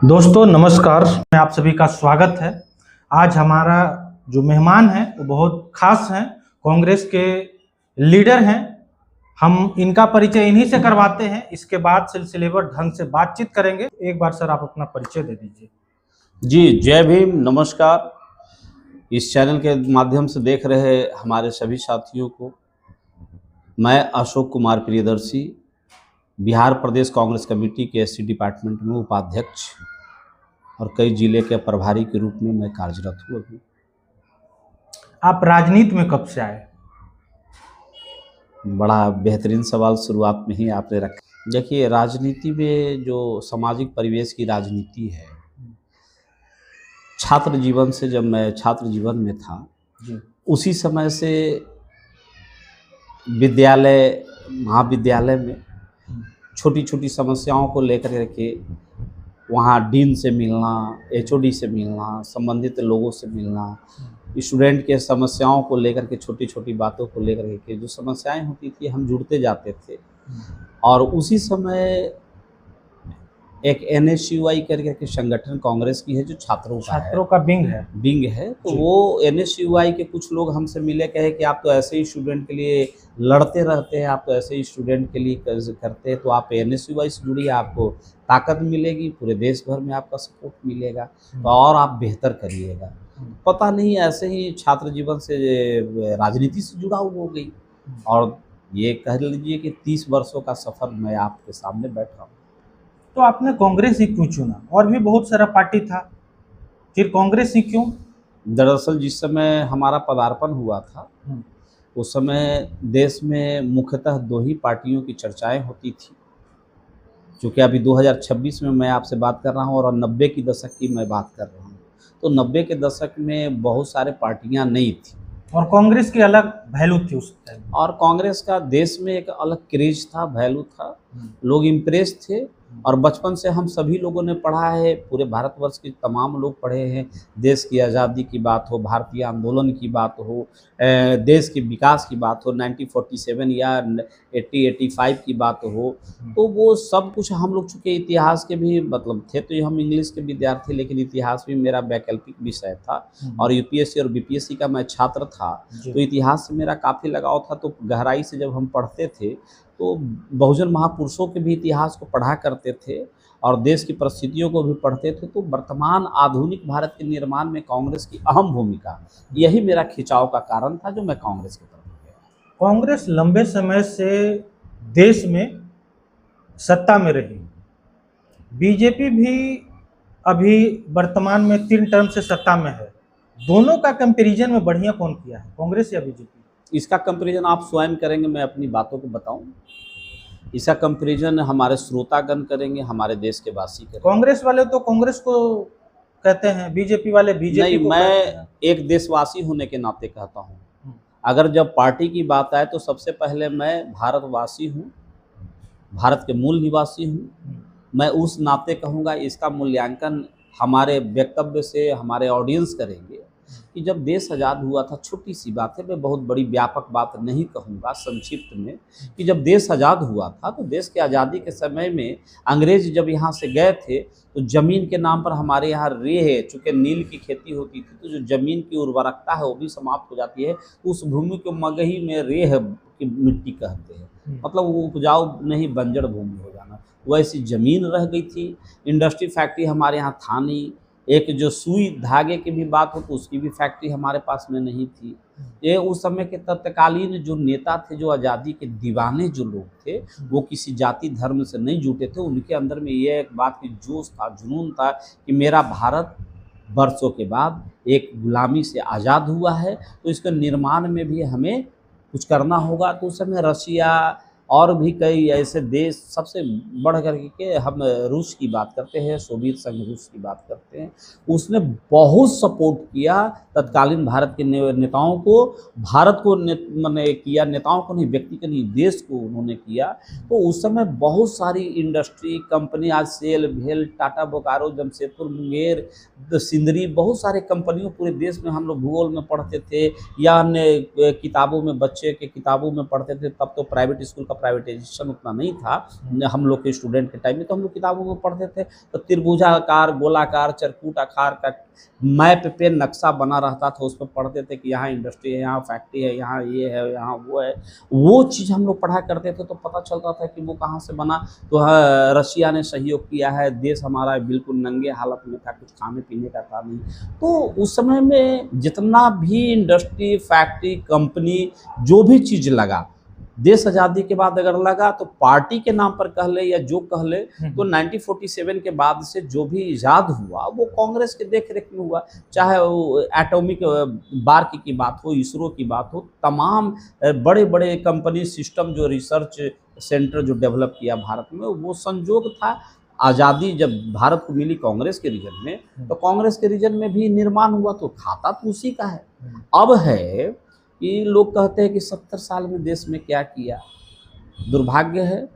दोस्तों नमस्कार, मैं आप सभी का स्वागत है। आज हमारा जो मेहमान है वो बहुत खास हैं, कांग्रेस के लीडर हैं। हम इनका परिचय इन्हीं से करवाते हैं, इसके बाद सिलसिलेवार ढंग से बातचीत करेंगे। एक बार सर आप अपना परिचय दे दीजिए। जी, जय भीम, नमस्कार। इस चैनल के माध्यम से देख रहे हमारे सभी साथियों को मैं अशोक कुमार प्रियदर्शी, बिहार प्रदेश कांग्रेस कमेटी के एससी डिपार्टमेंट में उपाध्यक्ष और कई जिले के प्रभारी के रूप में मैं कार्यरत हूँ अभी। आप राजनीति में कब से आए? बड़ा बेहतरीन सवाल शुरुआत में ही आपने रखा। देखिए, राजनीति में जो सामाजिक परिवेश की राजनीति है, छात्र जीवन से, जब मैं छात्र जीवन में था उसी समय से विद्यालय, महाविद्यालय में छोटी छोटी समस्याओं को लेकर के वहाँ डीन से मिलना, एचओडी से मिलना, संबंधित लोगों से मिलना, स्टूडेंट के समस्याओं को लेकर के, छोटी छोटी बातों को लेकर के जो समस्याएं होती थी हम जुड़ते जाते थे। और उसी समय एक एनएसयूआई करके संगठन कांग्रेस की है जो छात्रों का विंग है। तो वो एनएसयूआई के कुछ लोग हमसे मिले, कहे कि आप तो ऐसे ही स्टूडेंट के लिए लड़ते रहते हैं, आप तो ऐसे ही स्टूडेंट के लिए करते हैं, तो आप एनएसयूआई से जुड़िए, आपको ताकत मिलेगी, पूरे देश भर में आपका सपोर्ट मिलेगा, तो और आप बेहतर करिएगा। पता नहीं ऐसे ही छात्र जीवन से राजनीति से जुड़ाव हो गई और ये कह लीजिए कि 30 वर्षों का सफ़र मैं आपके सामने बैठ रहा हूँ। तो आपने कांग्रेस ही क्यों चुना? और भी बहुत सारा पार्टी था, फिर कांग्रेस ही क्यों? दरअसल जिस समय हमारा पदार्पण हुआ था उस समय देश में मुख्यतः 2 ही पार्टियों की चर्चाएं होती थी। चूँकि अभी 2026 में मैं आपसे बात कर रहा हूँ और 90 की दशक की मैं बात कर रहा हूँ, तो 90 के दशक में बहुत सारे पार्टियां नहीं थी और कांग्रेस की अलग वैल्यू थी उस टाइम। और कांग्रेस का देश में एक अलग क्रेज था, वैल्यू था, लोग इम्प्रेस थे। और बचपन से हम सभी लोगों ने पढ़ा है, पूरे भारतवर्ष के तमाम लोग पढ़े हैं, देश की आज़ादी की बात हो, भारतीय आंदोलन की बात हो, देश के विकास की बात हो, 1947 या 80-85 की बात हो, तो वो सब कुछ हम लोग, चूँकि इतिहास के भी मतलब थे, तो हम इंग्लिश के विद्यार्थी, लेकिन इतिहास भी मेरा वैकल्पिक विषय था और यूपीएससी और बीपीएससी का मैं छात्र था, तो इतिहास से मेरा काफ़ी लगाव था। तो गहराई से जब हम पढ़ते थे तो बहुजन महापुरुषों के भी इतिहास को पढ़ा करते थे और देश की परिस्थितियों को भी पढ़ते थे। तो वर्तमान आधुनिक भारत के निर्माण में कांग्रेस की अहम भूमिका, यही मेरा खिंचाव का कारण था जो मैं कांग्रेस की तरफ गया। कांग्रेस लंबे समय से देश में सत्ता में रही, बीजेपी भी अभी वर्तमान में 3 टर्म से सत्ता में है। दोनों का कंपैरिजन में बढ़िया कौन किया है, कांग्रेस या बीजेपी? इसका कंपैरिजन आप स्वयं करेंगे, मैं अपनी बातों को बताऊं? इसका कंपैरिजन हमारे श्रोतागण करेंगे, हमारे देश के वासी करेंगे। कांग्रेस वाले तो कांग्रेस को कहते हैं, बीजेपी वाले बीजेपी को। मैं एक देशवासी होने के नाते कहता हूँ, अगर जब पार्टी की बात आए तो सबसे पहले मैं भारतवासी हूँ, भारत के मूल निवासी हूँ। मैं उस नाते कहूँगा, इसका मूल्यांकन हमारे वक्तव्य से हमारे ऑडियंस करेंगे कि जब देश आज़ाद हुआ था, छोटी सी बात है, मैं बहुत बड़ी व्यापक बात नहीं कहूँगा, संक्षिप्त में, कि जब देश आज़ाद हुआ था तो देश के आज़ादी के समय में अंग्रेज जब यहाँ से गए थे तो ज़मीन के नाम पर हमारे यहाँ रेह, चूँकि नील की खेती होती थी, तो जो ज़मीन की उर्वरकता है वो भी समाप्त हो जाती है, तो उस भूमि को मगही में रेह की मिट्टी कहते हैं, मतलब वो उपजाऊ नहीं, बंजर भूमि हो जाना, वैसी ज़मीन रह गई थी। इंडस्ट्री फैक्ट्री हमारे यहाँ था नहीं, एक जो सुई धागे की भी बात हो तो उसकी भी फैक्ट्री हमारे पास में नहीं थी। ये उस समय के तत्कालीन जो नेता थे, जो आज़ादी के दीवाने जो लोग थे, वो किसी जाति धर्म से नहीं जुटे थे। उनके अंदर में ये एक बात की जोश था, जुनून था कि मेरा भारत वर्षों के बाद एक गुलामी से आज़ाद हुआ है, तो इसके निर्माण में भी हमें कुछ करना होगा। तो उस समय रशिया और भी कई ऐसे देश, सबसे बढ़ करके हम रूस की बात करते हैं, सोवियत संघ रूस की बात करते हैं, उसने बहुत सपोर्ट किया तत्कालीन भारत के नेताओं को, भारत को मैंने किया, नेताओं को नहीं, व्यक्ति को नहीं, देश को उन्होंने किया। तो उस समय बहुत सारी इंडस्ट्री कंपनी, आज सेल, भेल, टाटा, बोकारो, जमशेदपुर, मुंगेर, सिंदरी, बहुत सारे कंपनियों पूरे देश में हम लोग भूगोल में पढ़ते थे या अन्य किताबों में, बच्चे के किताबों में पढ़ते थे, तब तो प्राइवेट स्कूल का का प्राइवेटाइजेशन उतना नहीं था हम लोग के स्टूडेंट के टाइम में, तो हम लोग किताबों में पढ़ते थे तो त्रिभुजाकार, गोलाकार, चरकूट आकार का मैप पे नक्शा बना रहता था, उस पर पढ़ते थे कि यहाँ इंडस्ट्री है, यहाँ फैक्ट्री है, यहाँ ये है, यहाँ वो है। वो चीज़ हम लोग पढ़ा करते थे तो पता चलता था कि वो कहाँ से बना। तो रशिया ने सहयोग किया है, देश हमारा बिल्कुल नंगे हालत में था, कुछ खाने पीने का था नहीं। तो उस समय में जितना भी इंडस्ट्री, फैक्ट्री, कंपनी, जो भी चीज़ लगा देश आज़ादी के बाद अगर लगा तो पार्टी के नाम पर कह ले या जो कह ले, तो 1947 के बाद से जो भी ईजाद हुआ वो कांग्रेस के देख रेख में हुआ। चाहे वो एटॉमिक बार्क की बात हो, इसरो की बात हो, तमाम बड़े बड़े कंपनी सिस्टम जो रिसर्च सेंटर जो डेवलप किया भारत में, वो संजोग था। आज़ादी जब भारत को मिली कांग्रेस के रीजन में, तो कांग्रेस के रीजन में भी निर्माण हुआ, तो खाता तो उसी का है। अब है कि लोग कहते हैं कि 70 साल में देश में क्या किया। दुर्भाग्य है,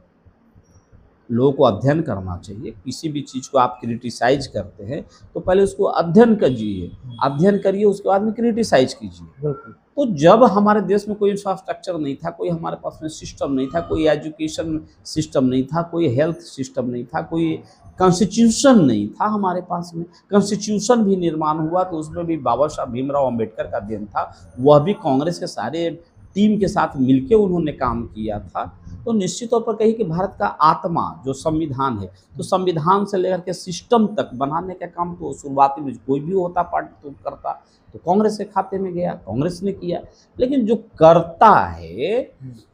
लोगों को अध्ययन करना चाहिए। किसी भी चीज़ को आप क्रिटिसाइज करते हैं तो पहले उसको अध्ययन कीजिए, अध्ययन करिए, उसके बाद में क्रिटिसाइज कीजिए। तो जब हमारे देश में कोई इंफ्रास्ट्रक्चर नहीं था, कोई हमारे पास में सिस्टम नहीं था, कोई एजुकेशन सिस्टम नहीं था, कोई हेल्थ सिस्टम नहीं था, कोई कॉन्स्टिट्यूशन नहीं था हमारे पास में। कॉन्स्टिट्यूशन भी निर्माण हुआ तो उसमें भी बाबा साहब भीमराव अंबेडकर का देन था, वह भी कांग्रेस के सारे टीम के साथ मिलकर उन्होंने काम किया था। तो निश्चित तौर पर कही कि भारत का आत्मा जो संविधान है, तो संविधान से लेकर के सिस्टम तक बनाने का काम तो शुरुआती में कोई भी होता पार्टी तो करता, तो कांग्रेस के खाते में गया, कांग्रेस ने किया। लेकिन जो करता है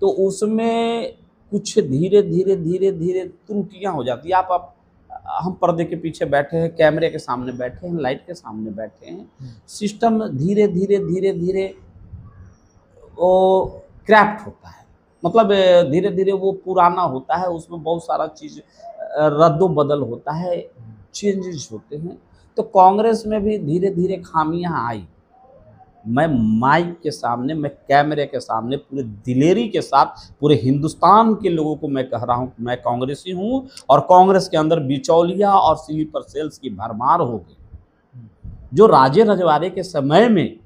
तो उसमें कुछ धीरे धीरे धीरे धीरे त्रुटियां हो जाती है। आप हम पर्दे के पीछे बैठे हैं, कैमरे के सामने बैठे हैं, लाइट के सामने बैठे हैं, सिस्टम धीरे धीरे धीरे धीरे वो क्रैप्ट होता है, मतलब धीरे धीरे वो पुराना होता है, उसमें बहुत सारा चीज़ रद्दो बदल होता है, चेंजेस होते हैं। तो कांग्रेस में भी धीरे धीरे खामियां आई। मैं माइक के सामने, मैं कैमरे के सामने पूरे दिलेरी के साथ पूरे हिंदुस्तान के लोगों को मैं कह रहा हूँ मैं कांग्रेसी हूँ, और कांग्रेस के अंदर बिचौलिया और स्लीपर सेल्स की भरमार हो गई। जो राजे रजवाड़े के समय में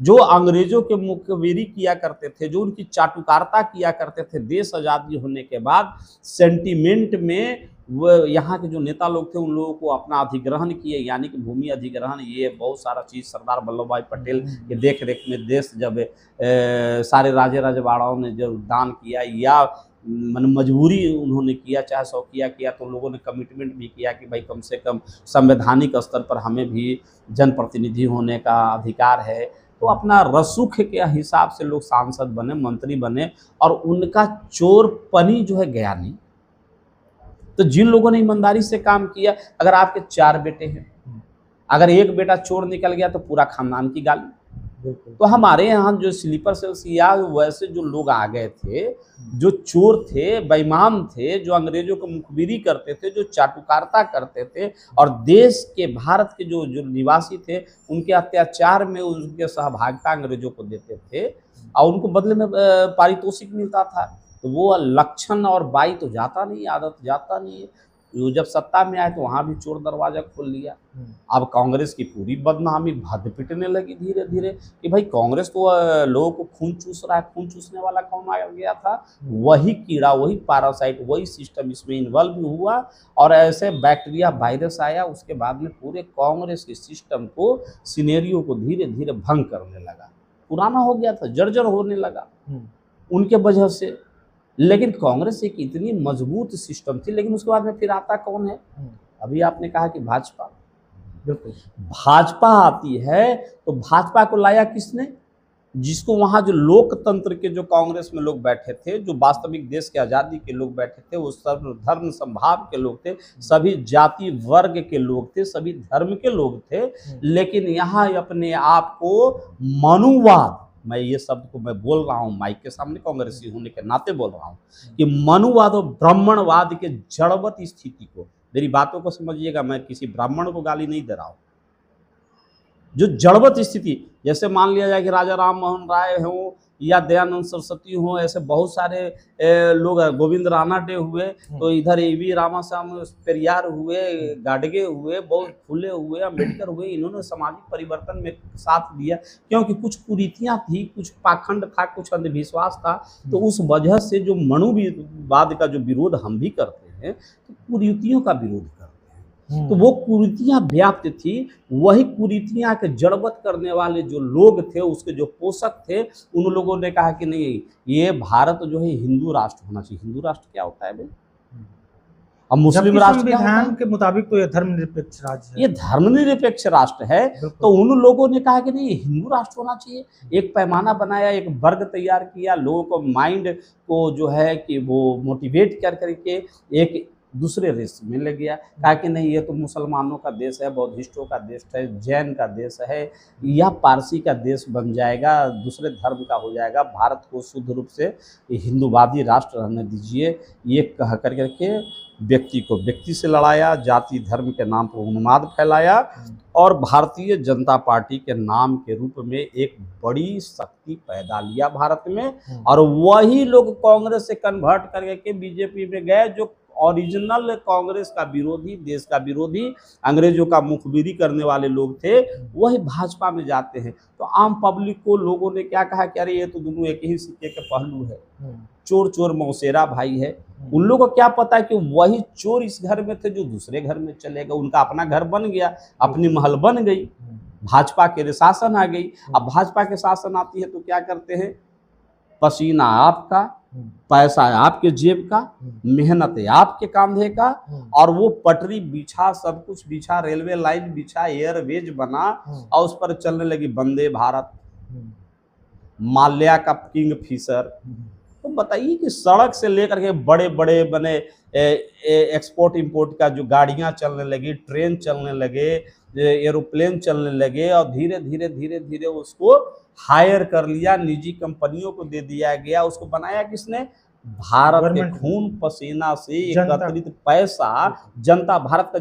जो अंग्रेजों के मुखबिरी किया करते थे, जो उनकी चाटुकारिता किया करते थे, देश आज़ादी होने के बाद सेंटीमेंट में वो यहाँ के जो नेता लोग थे उन लोगों को अपना अधिग्रहण किए, यानी कि भूमि अधिग्रहण, ये बहुत सारा चीज़ सरदार वल्लभ भाई पटेल के देख रेख में देश जब सारे राजे रजवाड़ाओं ने जब दान किया या मन मजबूरी उन्होंने किया, चाहे शौकिया किया, तो लोगों ने कमिटमेंट भी किया कि भाई कम से कम संवैधानिक स्तर पर हमें भी जनप्रतिनिधि होने का अधिकार है। तो अपना रसूख के हिसाब से लोग सांसद बने, मंत्री बने, और उनका चोरपनी जो है गया नहीं। तो जिन लोगों ने ईमानदारी से काम किया, अगर आपके 4 बेटे हैं, अगर एक बेटा चोर निकल गया तो पूरा खानदान की गाली। तो हमारे यहाँ जो स्लीपर सेल्स या वैसे जो लोग आ गए थे, जो चोर थे, बेईमान थे, जो अंग्रेजों को मुखबिरी करते थे, जो चाटुकारिता करते थे, और देश के भारत के जो निवासी थे उनके अत्याचार में उनके सहभागिता अंग्रेजों को देते थे और उनको बदले में पारितोषिक मिलता था। तो वो लक्षण और बाई तो जाता नहीं, आदत जाता नहीं है। वो जब सत्ता में आए तो वहाँ भी चोर दरवाजा खोल लिया। अब कांग्रेस की पूरी बदनामी भद पिटने लगी धीरे धीरे कि भाई कांग्रेस तो लोगों को खून चूस रहा है। खून चूसने वाला कौन आ गया था? वही कीड़ा, वही पैरासाइट, वही सिस्टम इसमें इन्वॉल्व हुआ और ऐसे बैक्टीरिया वायरस आया। उसके बाद में पूरे कांग्रेस के सिस्टम को, सिनेरियो को धीरे धीरे भंग करने लगा। पुराना हो गया था, जर्जर होने लगा उनके वजह से। लेकिन कांग्रेस एक इतनी मजबूत सिस्टम थी। लेकिन उसके बाद में फिर आता कौन है? अभी आपने कहा कि भाजपा। बिल्कुल, भाजपा आती है तो भाजपा को लाया किसने? जिसको वहाँ जो लोकतंत्र के जो कांग्रेस में लोग बैठे थे, जो वास्तविक देश के आज़ादी के लोग बैठे थे, वो सर्व धर्म संभाव के लोग थे, सभी जाति वर्ग के लोग थे, सभी धर्म के लोग थे। लेकिन यहाँ अपने आप को मनुवाद, मैं ये शब्द को मैं बोल रहा हूँ माइक के सामने कांग्रेसी होने के नाते बोल रहा हूँ कि मनुवाद और ब्राह्मणवाद के जड़वत स्थिति को, मेरी बातों को समझिएगा, मैं किसी ब्राह्मण को गाली नहीं दे रहा हूँ। जो जड़वत स्थिति, जैसे मान लिया जाए कि राजा राम मोहन राय हों या दयानंद सरस्वती हो, ऐसे बहुत सारे लोग, गोविंद रानाडे हुए, तो इधर एवी रामास्वामी पेरियार हुए, गाडगे हुए, बहुत फुले हुए, अम्बेडकर हुए, इन्होंने सामाजिक परिवर्तन में साथ दिया, क्योंकि कुछ कुरीतियां थी, कुछ पाखंड था, कुछ अंधविश्वास था। तो उस वजह से जो मनुवाद का जो विरोध हम भी करते हैं, तो कुरीतियों का विरोध करते हैं। तो वो कुरीतियां व्याप्त थी, वही कुरीतियां के जड़वत करने वाले जो लोग थे, उसके जो पोषक थे, उन लोगों ने कहा कि नहीं, ये भारत जो है हिंदू राष्ट्र होना चाहिए। हिंदू राष्ट्र क्या होता है भाई? अब मुस्लिम राष्ट्र क्या होता है? संविधान के मुताबिक तो ये धर्मनिरपेक्ष राज्य है। ये धर्मनिरपेक्ष राष्ट्र है, तो उन लोगों ने कहा कि नहीं, ये हिंदू राष्ट्र होना चाहिए। एक पैमाना बनाया, एक वर्ग तैयार किया, लोगों को माइंड को जो है कि वो मोटिवेट कर करके एक दूसरे रेस में ले गया। कहा कि नहीं, ये तो मुसलमानों का देश है, बौद्धिस्टों का देश है, जैन का देश है, या पारसी का देश बन जाएगा, दूसरे धर्म का हो जाएगा, भारत को शुद्ध रूप से हिंदूवादी राष्ट्र रहने दीजिए। ये कह कर के व्यक्ति को व्यक्ति से लड़ाया, जाति धर्म के नाम पर उन्माद फैलाया, और भारतीय जनता पार्टी के नाम के रूप में एक बड़ी शक्ति पैदा लिया भारत में। और वही लोग कांग्रेस से कन्वर्ट करके बीजेपी में गए, जो ओरिजिनल कांग्रेस का विरोधी, देश का विरोधी, अंग्रेजों का मुखबिरी करने वाले लोग थे, वही भाजपा में जाते हैं। तो आम पब्लिक को लोगों ने क्या कहा कि अरे ये तो दोनों एक ही सिक्के के पहलू है, चोर चोर मौसेरा भाई है। उन लोगों को क्या पता है कि वही चोर इस घर में थे जो दूसरे घर में चले गए, उनका अपना घर बन गया, अपनी महल बन गई, भाजपा के शासन आ गई। अब भाजपा के शासन आती है तो क्या करते हैं, पसीना आपका, पैसा है आपके जेब का, मेहनत है आपके कंधे का, और वो पटरी बिछा, सब कुछ बिछा, रेलवे लाइन बिछा, एयरवेज बना, और उस पर चलने लगी वंदे भारत, माल्या का किंग फिशर। तो बताइए कि सड़क से लेकर के बड़े बड़े बने एक्सपोर्ट इंपोर्ट का जो गाड़ियां चलने लगी, ट्रेन चलने लगे, एरोप्लेन चलने लगे, और धीरे धीरे धीरे धीरे उसको हायर कर लिया, निजी कंपनियों को दे दिया गया। उसको बनाया किसने? भारत के खून पसीना से एकत्रित पैसा, जनता, भारत का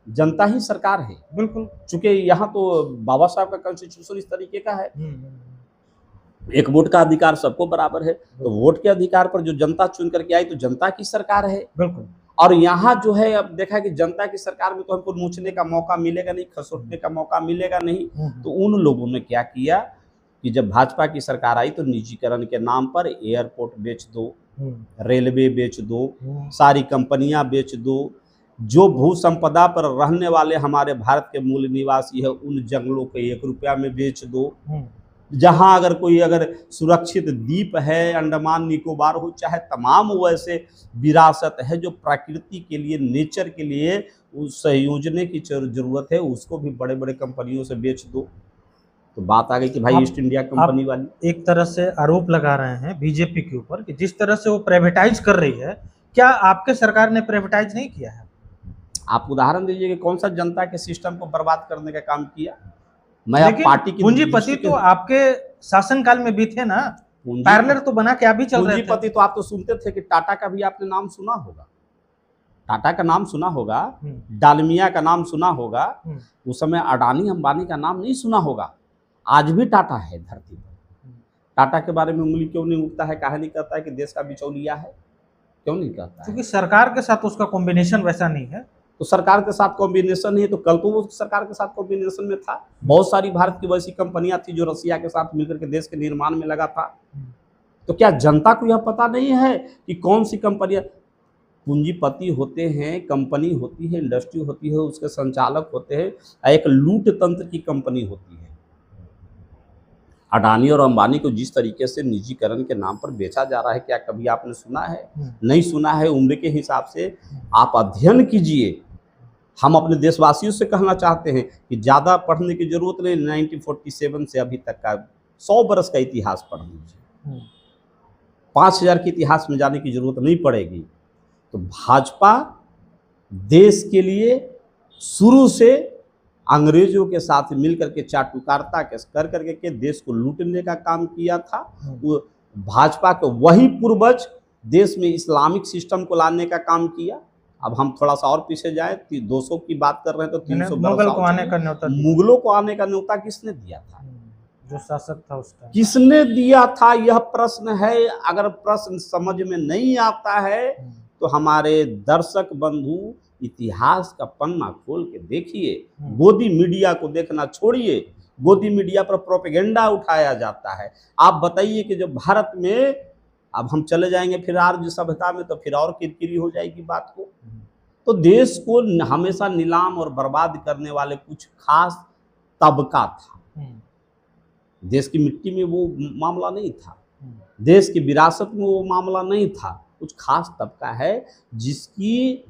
जनता ही सरकार है। बिल्कुल, चूंकि यहाँ तो बाबा साहब का कॉन्स्टिट्यूशन इस तरीके का है, एक वोट का अधिकार सबको बराबर है। तो वोट के अधिकार पर जो जनता चुन करके आई, तो जनता की सरकार है। बिल्कुल। और यहाँ जो है, अब देखा कि जनता की सरकार में तो हमको नोचने का मौका मिलेगा नहीं, खसोटने का मौका मिलेगा नहीं। तो उन लोगों ने क्या किया कि जब भाजपा की सरकार आई तो निजीकरण के नाम पर एयरपोर्ट बेच दो, रेलवे बेच दो, सारी कंपनियां बेच दो, जो भू संपदा पर रहने वाले हमारे भारत के मूल निवासी है, उन जंगलों को 1 रुपया में बेच दो। जहां अगर कोई सुरक्षित द्वीप है, अंडमान निकोबार हो, चाहे तमाम वैसे विरासत है जो प्रकृति के लिए, नेचर के लिए उस संयोजने की जरूरत है, उसको भी बड़े बड़े कंपनियों से बेच दो। तो बात आ गई कि भाई ईस्ट इंडिया कंपनी वाली एक तरह से आरोप लगा रहे हैं बीजेपी के ऊपर कि जिस तरह से वो प्राइवेटाइज कर रही है, क्या आपके सरकार ने प्राइवेटाइज नहीं किया है? आप उदाहरण दीजिए कि कौन सा जनता के सिस्टम को बर्बाद करने का काम किया। मैं पार्टी की पूंजीपति तो आपके शासनकाल में भी थे ना, पैरेलल तो बना के आप भी चल रहे थे। पूंजीपति तो आप तो सुनते थे कि टाटा का भी आपने नाम सुना होगा, टाटा का नाम सुना होगा, डालमिया का नाम सुना होगा, उस समय अडानी अंबानी का नाम नहीं सुना होगा। आज भी टाटा है धरती पर। टाटा के बारे में उंगली क्यों नहीं उठता है, काहे नहीं कहता है कि देश का बिचौलिया है, क्यों नहीं कहता? क्योंकि सरकार के साथ उसका कॉम्बिनेशन वैसा नहीं है। तो सरकार के साथ कॉम्बिनेशन नहीं है तो कल तो वो सरकार के साथ कॉम्बिनेशन में था। बहुत सारी भारत की वैसी कंपनियां थी जो रसिया के साथ मिलकर के देश के निर्माण में लगा था। तो क्या जनता को यह पता नहीं है कि कौन सी कंपनियां? पूंजीपति होते हैं, कंपनी होती है, इंडस्ट्री होती है, उसके संचालक होते हैं, एक लूट तंत्र की कंपनी होती है। अडानी और अंबानी को जिस तरीके से निजीकरण के नाम पर बेचा जा रहा है, क्या कभी आपने सुना है? नहीं सुना है। उम्र के हिसाब से आप अध्ययन कीजिए। हम अपने देशवासियों से कहना चाहते हैं कि ज़्यादा पढ़ने की जरूरत नहीं, 1947 से अभी तक का 100 बरस का इतिहास पढ़ लीजिए, 5000 के इतिहास में जाने की जरूरत नहीं पड़ेगी। तो भाजपा देश के लिए शुरू से अंग्रेजों के साथ मिलकर के चाटुकारिता कर करके के देश को लूटने का काम किया था। वो भाजपा के वही पूर्वज देश में इस्लामिक सिस्टम को लाने का काम किया। अब हम थोड़ा सा और पीछे जाए, 200 की बात कर रहे हैं तो 300 मुगलों को आने का न्योता किसने दिया था? जो शासक था उस टाइम। किसने दिया था यह प्रश्न है। अगर प्रश्न समझ में नहीं आता है तो हमारे दर्शक बंधु इतिहास का पन्ना खोल के देखिए। गोदी मीडिया को देखना छोड़िए, गोदी मीडिया पर प्रोपेगेंडा उठाया जाता है। आप बताइए कि जब भारत में, अब हम चले जाएंगे फिर आर्य सभ्यता में तो फिर और किरकिरी हो जाएगी बात को। तो देश को हमेशा नीलाम और बर्बाद करने वाले कुछ खास तबका था। देश की मिट्टी में वो मामला नहीं था, देश की विरासत में वो मामला नहीं था। कुछ खास तबका है जिसकी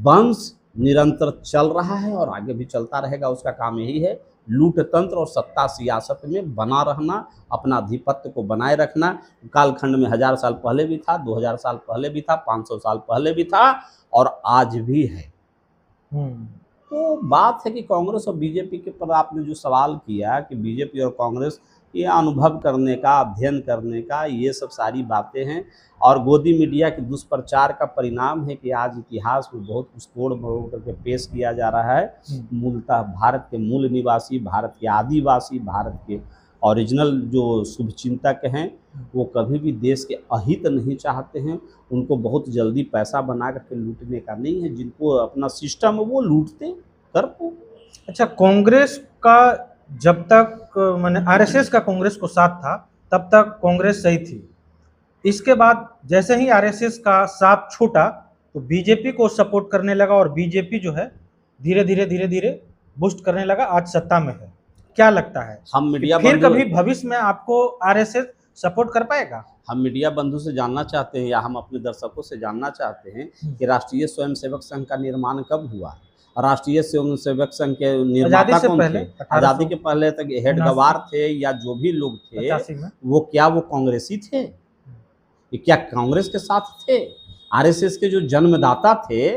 वंश निरंतर चल रहा है और आगे भी चलता रहेगा। उसका काम यही है, लूट तंत्र और सत्ता सियासत में बना रहना, अपना आधिपत्य को बनाए रखना। कालखंड में 1000 साल पहले भी था, 2000 साल पहले भी था, 500 साल पहले भी था और आज भी है। तो बात है कि कांग्रेस और बीजेपी के पर आपने जो सवाल किया कि बीजेपी और कांग्रेस, ये अनुभव करने का, अध्ययन करने का, ये सब सारी बातें हैं और गोदी मीडिया के दुष्प्रचार का परिणाम है कि आज इतिहास में बहुत कुछ तोड़ मरोड़ करके पेश किया जा रहा है। मूलतः भारत के मूल निवासी, भारत के आदिवासी, भारत के ओरिजिनल जो शुभचिंतक हैं, वो कभी भी देश के अहित नहीं चाहते हैं। उनको बहुत जल्दी पैसा बना करके लूटने का नहीं है। जिनको अपना सिस्टम है वो लूटते करते। अच्छा, कांग्रेस का जब तक मैंने आरएसएस का कांग्रेस को साथ था तब तक कांग्रेस सही थी। इसके बाद जैसे ही आरएसएस का साथ छूटा तो बीजेपी को सपोर्ट करने लगा और बीजेपी जो है धीरे धीरे बूस्ट करने लगा, आज सत्ता में है। क्या लगता है हम मीडिया फिर कभी भविष्य में आपको आरएसएस सपोर्ट कर पाएगा? हम मीडिया बंधु से जानना चाहते हैं या हम अपने दर्शकों से जानना चाहते हैं कि राष्ट्रीय स्वयंसेवक संघ का निर्माण कब हुआ। राष्ट्रीय स्वयंसेवक संघ के निर्माता कौन थे? आजादी के पहले तक हेड गवार थे या जो भी लोग थे वो क्या वो कांग्रेसी थे? क्या कांग्रेस के साथ थे? आरएसएस के जो जन्मदाता थे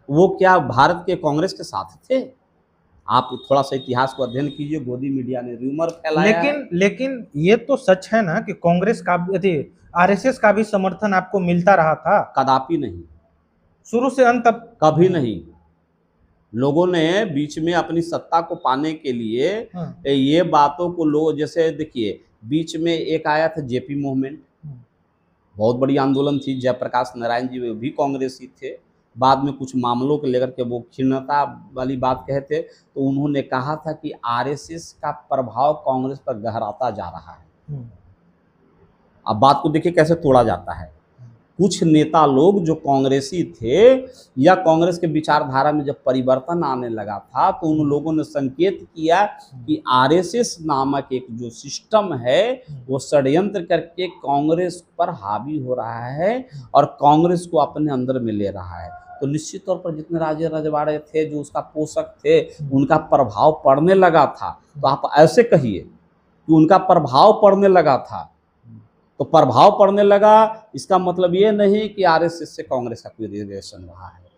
वो क्या भारत के कांग्रेस के साथ थे? आप थोड़ा सा इतिहास को अध्ययन कीजिए। गोदी मीडिया ने रूमर फैलाया लेकिन ये तो सच है ना कि कांग्रेस का भी, आरएसएस का भी समर्थन आपको मिलता रहा था? कदापि नहीं, शुरू से अंत तक कभी नहीं। लोगों ने बीच में अपनी सत्ता को पाने के लिए ये बातों को लोग, जैसे देखिए बीच में एक आया था जेपी मूवमेंट, बहुत बड़ी आंदोलन थी। जयप्रकाश नारायण जी भी कांग्रेसी थे। बाद में कुछ मामलों को लेकर के वो खिन्नता वाली बात कहते तो उन्होंने कहा था कि आरएसएस का प्रभाव कांग्रेस पर गहराता जा रहा है। अब बात को देखिए कैसे तोड़ा जाता है। कुछ नेता लोग जो कांग्रेसी थे या कांग्रेस के विचारधारा में जब परिवर्तन आने लगा था तो उन लोगों ने संकेत किया कि आरएसएस नामक एक जो सिस्टम है वो षड्यंत्र करके कांग्रेस पर हावी हो रहा है और कांग्रेस को अपने अंदर में ले रहा है। तो निश्चित तौर पर जितने राजे रजवाड़े थे जो उसका पोषक थे उनका प्रभाव पड़ने लगा था। तो आप ऐसे कहिए कि उनका प्रभाव पड़ने लगा था, तो प्रभाव पड़ने लगा इसका मतलब ये नहीं कि आरएसएस से कांग्रेस का कोई रिलेशन रहा है।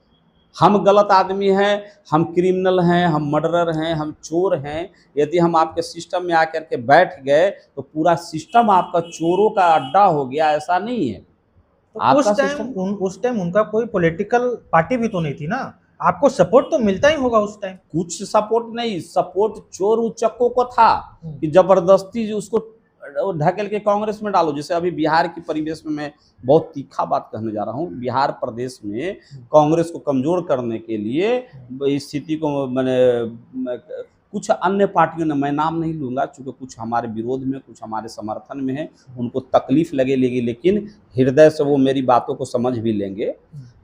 हम गलत आदमी हैं, हम क्रिमिनल हैं, हम मर्डरर हैं, हम चोर हैं। यदि हम आपके सिस्टम में आकर के बैठ गए तो पूरा सिस्टम आपका चोरों का अड्डा हो गया, ऐसा नहीं है। तो उस टाइम उनका कोई पॉलिटिकल पार्टी भी तो नहीं थी ना, आपको सपोर्ट तो मिलता ही होगा उस टाइम। कुछ सपोर्ट नहीं, सपोर्ट चोर उचक्कों को था कि जबरदस्ती उसको ढकेल के कांग्रेस में डालो। जैसे अभी बिहार की परिवेश में मैं बहुत तीखा बात कहने जा रहा हूँ। बिहार प्रदेश में कांग्रेस को कमजोर करने के लिए स्थिति को मैंने कुछ अन्य पार्टियों ने, मैं नाम नहीं लूँगा चूँकि कुछ हमारे विरोध में, कुछ हमारे समर्थन में है, उनको तकलीफ लगेगी, लेकिन हृदय से वो मेरी बातों को समझ भी लेंगे।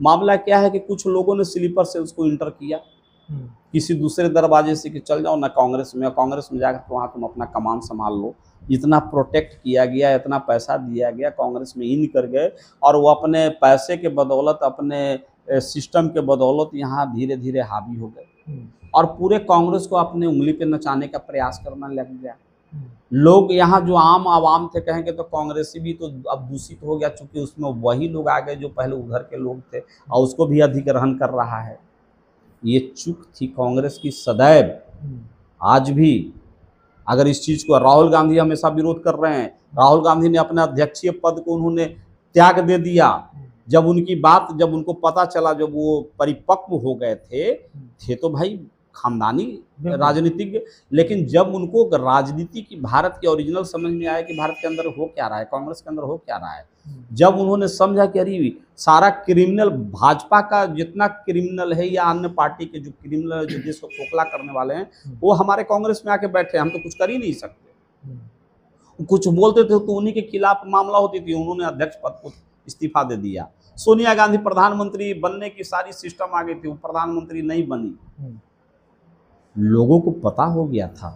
मामला क्या है कि कुछ लोगों ने स्लीपर से उसको इंटर किया किसी दूसरे दरवाजे से कि चल जाओ ना कांग्रेस में जाकर तो वहाँ तुम अपना कमान संभाल लो। इतना प्रोटेक्ट किया गया, इतना पैसा दिया गया, कांग्रेस में इन कर गए और वो अपने पैसे के बदौलत, अपने सिस्टम के बदौलत यहाँ धीरे धीरे हावी हो गए और पूरे कांग्रेस को अपने उंगली पे नचाने का प्रयास करना लग गया। लोग यहाँ जो आम आवाम थे कहेंगे तो कांग्रेसी भी तो अब दूषित हो गया, चूँकि उसमें वही लोग आ गए जो पहले उधर के लोग थे और उसको भी अधिग्रहण कर रहा है। ये चूक थी कांग्रेस की सदैव। आज भी अगर इस चीज़ को, राहुल गांधी हमेशा विरोध कर रहे हैं। राहुल गांधी ने अपने अध्यक्षीय पद को उन्होंने त्याग दे दिया जब उनको पता चला, जब वो परिपक्व हो गए थे तो भाई खानदानी बिल्कुल। राजनीतिज्ञ, लेकिन जब उनको राजनीति की भारत की ओरिजिनल समझ में आया कि भारत के अंदर हो क्या रहा है, कांग्रेस के अंदर हो क्या रहा है, जब उन्होंने समझा कि अरे सारा क्रिमिनल भाजपा का जितना क्रिमिनल है या अन्य पार्टी के जो क्रिमिनल है, जो देश को खोखला करने वाले हैं, वो हमारे कांग्रेस में आके बैठे, हम तो कुछ कर ही नहीं सकते। कुछ बोलते थे तो उन्हीं के खिलाफ मामला होती थी, उन्होंने अध्यक्ष पद को इस्तीफा दे दिया। सोनिया गांधी प्रधानमंत्री बनने की सारी सिस्टम आ गई थी, वो प्रधानमंत्री नहीं बनी। लोगों को पता हो गया था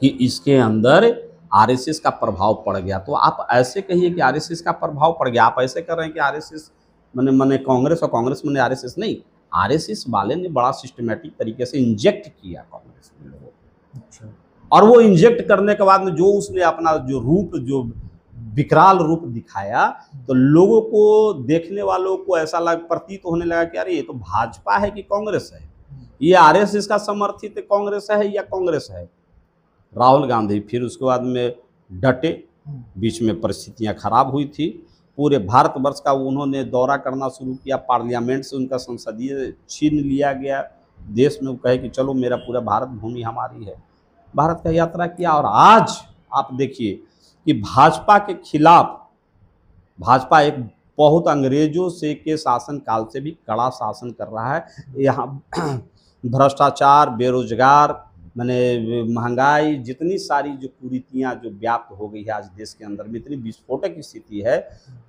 कि इसके अंदर आरएसएस का प्रभाव पड़ गया। तो आप ऐसे कहिए कि आरएसएस का प्रभाव पड़ गया, आप ऐसे कर रहे हैं कि आरएसएस मैंने कांग्रेस और कांग्रेस मैंने आरएसएस नहीं, आरएसएस वाले ने बड़ा सिस्टमेटिक तरीके से इंजेक्ट किया कांग्रेस में लोगों को। अच्छा। और वो इंजेक्ट करने के बाद में जो उसने अपना जो रूप, जो विकराल रूप दिखाया, तो लोगों को, देखने वालों को ऐसा प्रतीत होने लगा कि अरे ये तो भाजपा है कि कांग्रेस है, ये आरएसएस का समर्थित कांग्रेस है या कांग्रेस है। राहुल गांधी फिर उसके बाद में डटे, बीच में परिस्थितियां खराब हुई थी, पूरे भारतवर्ष का उन्होंने दौरा करना शुरू किया, पार्लियामेंट से उनका संसदीय छीन लिया गया, देश में वो कहे कि चलो मेरा पूरा भारत भूमि हमारी है, भारत का यात्रा किया। और आज आप देखिए कि भाजपा के खिलाफ, भाजपा एक बहुत अंग्रेजों से के शासन काल से भी कड़ा शासन कर रहा है। यहाँ भ्रष्टाचार, बेरोजगार, माने महंगाई, जितनी सारी जो कुरीतियाँ जो व्याप्त हो गई है आज देश के अंदर में, इतनी विस्फोटक स्थिति है।